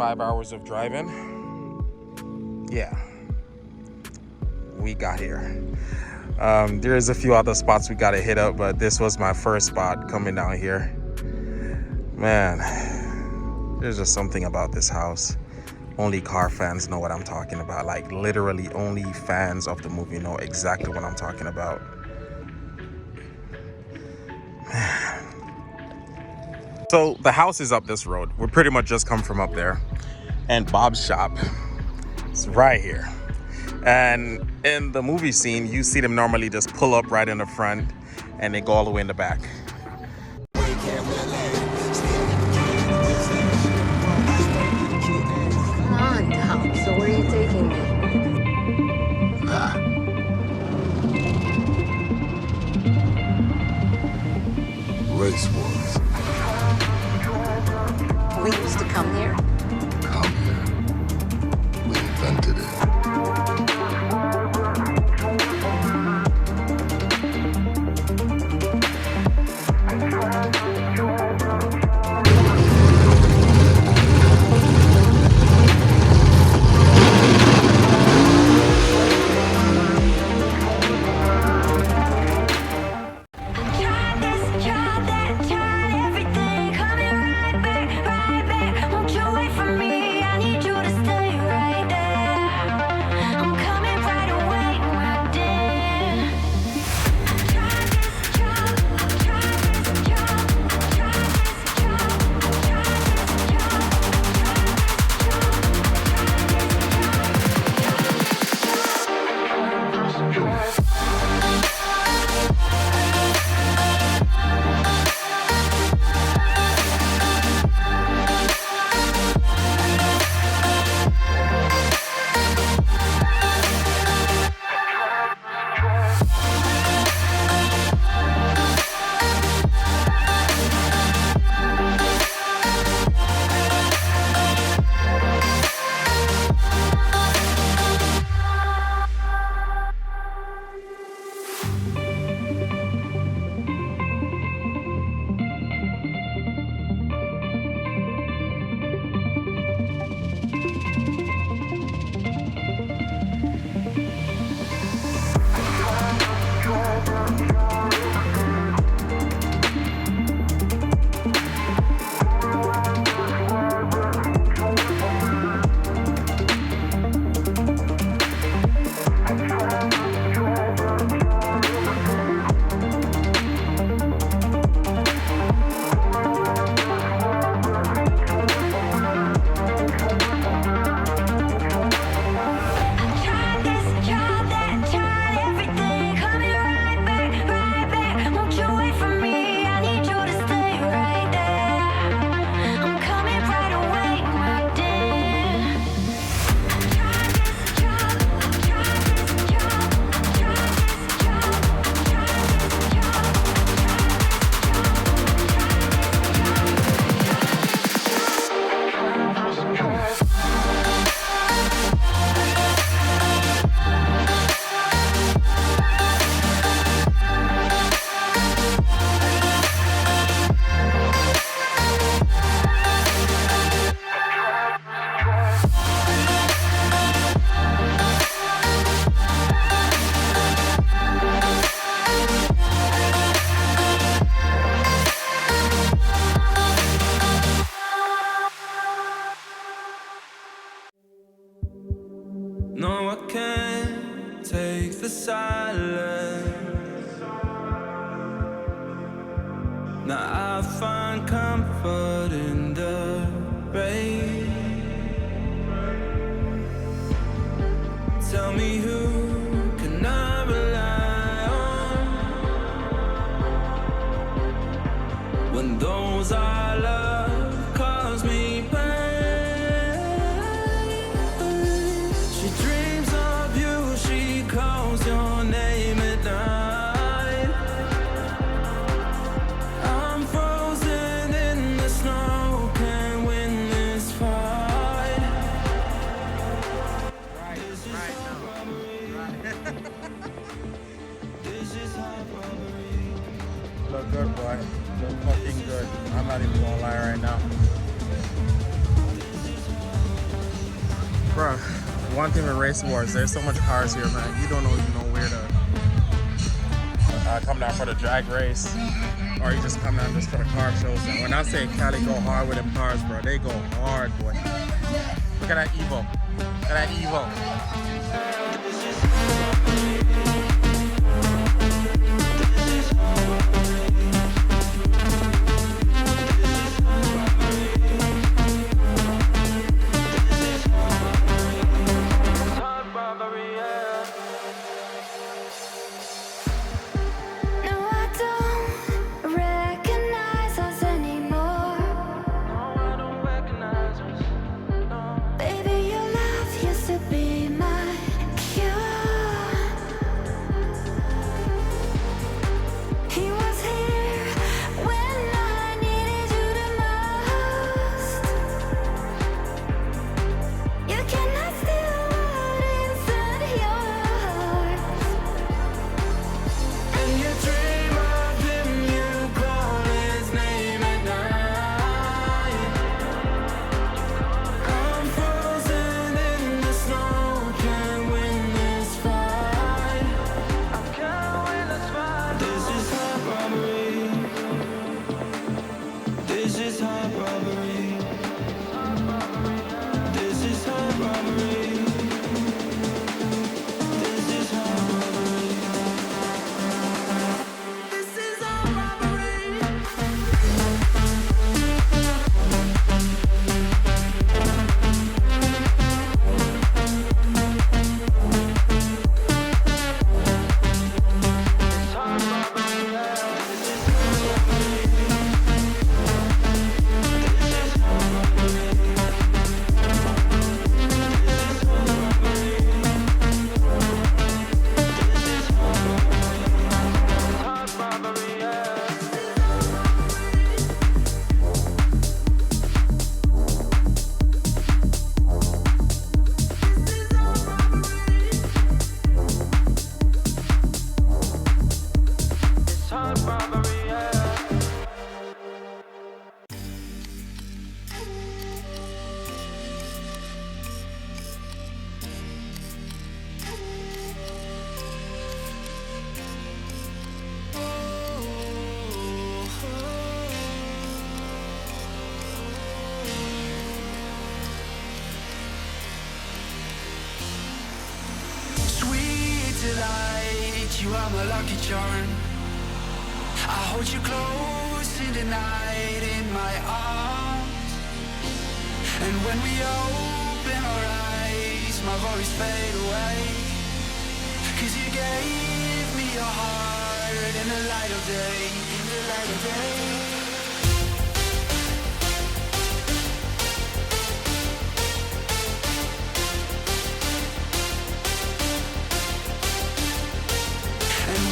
5 hours of driving. Yeah, we got here. There's a few other spots we gotta hit up, but this was my first spot coming down here. Man, there's just something about this house. Only car fans know what I'm talking about. Like literally only fans of the movie know exactly what I'm talking about. So the house is up this road. We pretty much just come from up there. And Bob's shop is right here. And in the movie scene, you see them normally just pull up right in the front and they go all the way in the back. Come on now, so where are you taking me? RaceWorz. We used to come here. Come here. We invented it. No, I can't take the silence. Now I find comfort in the rain. Tell me who can I rely on when those I love cause me pain. She dreams of you, she calls your name at night. I'm frozen in the snow, can't win this fight. This is hot robbery. This is hot robbery. Look good, boy. Look fucking good. I'm not even gonna lie right now. Bro, one thing with RaceWorz, there's so much cars here, man. You don't even know where to come down for the drag race, or you just come down just for the car shows. And when I say Cali go hard with them cars, bro, they go hard, boy. Look at that Evo. Look at that Evo. You are my lucky charm. I hold you close in the night in my arms. And when we open our eyes, my worries fade away. 'Cause you gave me your heart in the light of day, in the light of day.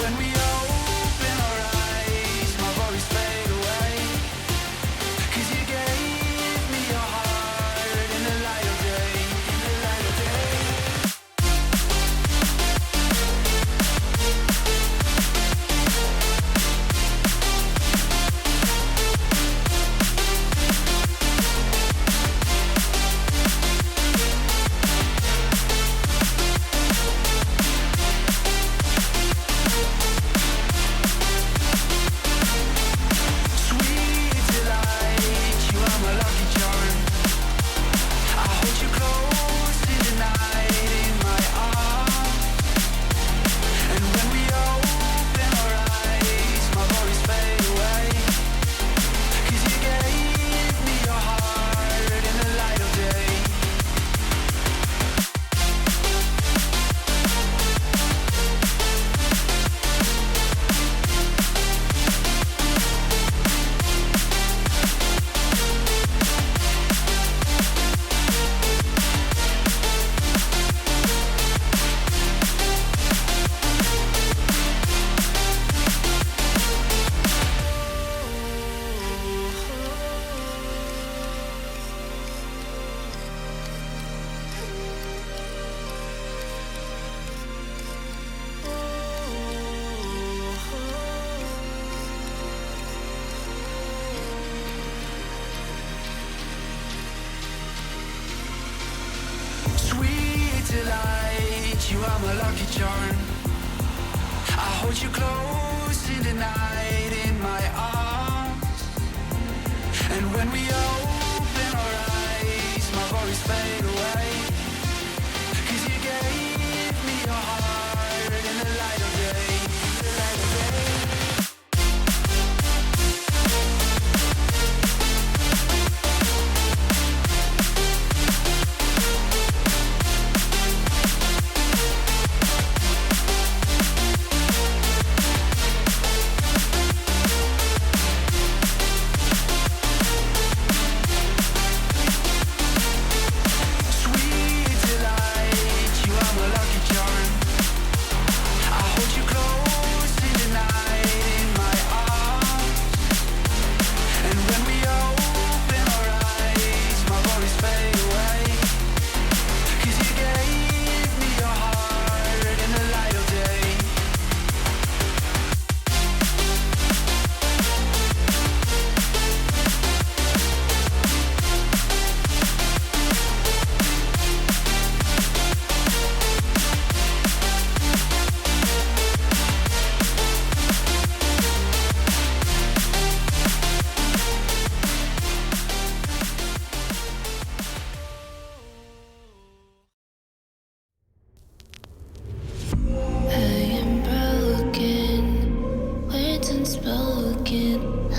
When we open our eyes, my worries fade away. 'Cause you gave me your heart in the light of day, in the light of day. you are my lucky charm. I hold you close in the night in my arms. And when we open our eyes, my worries fade away. 'Cause you gave me your heart in the light of day. The light of day.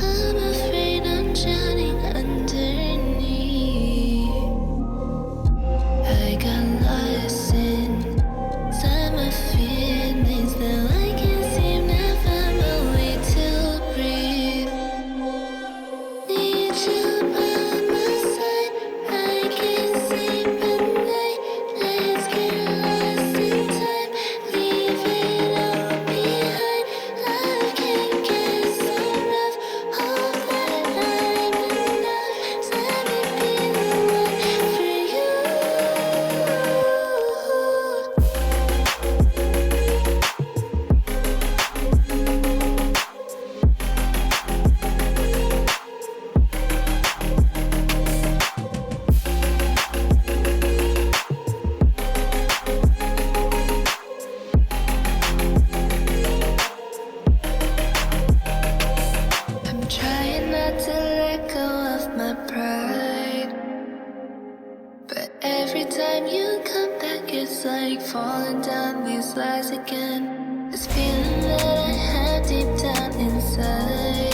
I'm afraid I'm drowning underneath. I got lost inside my feelings. Now I can't seem to find my way to breathe. Need you by my side. I can't sleep at night. Let's get lost in time. Leave it all behind. Love can't get so rough. Hope that I'm enough. Let me be the one for you. I'm trying not to let go of my pride, but every time you come back, it's like falling down these lies again. This feeling that I have deep down inside.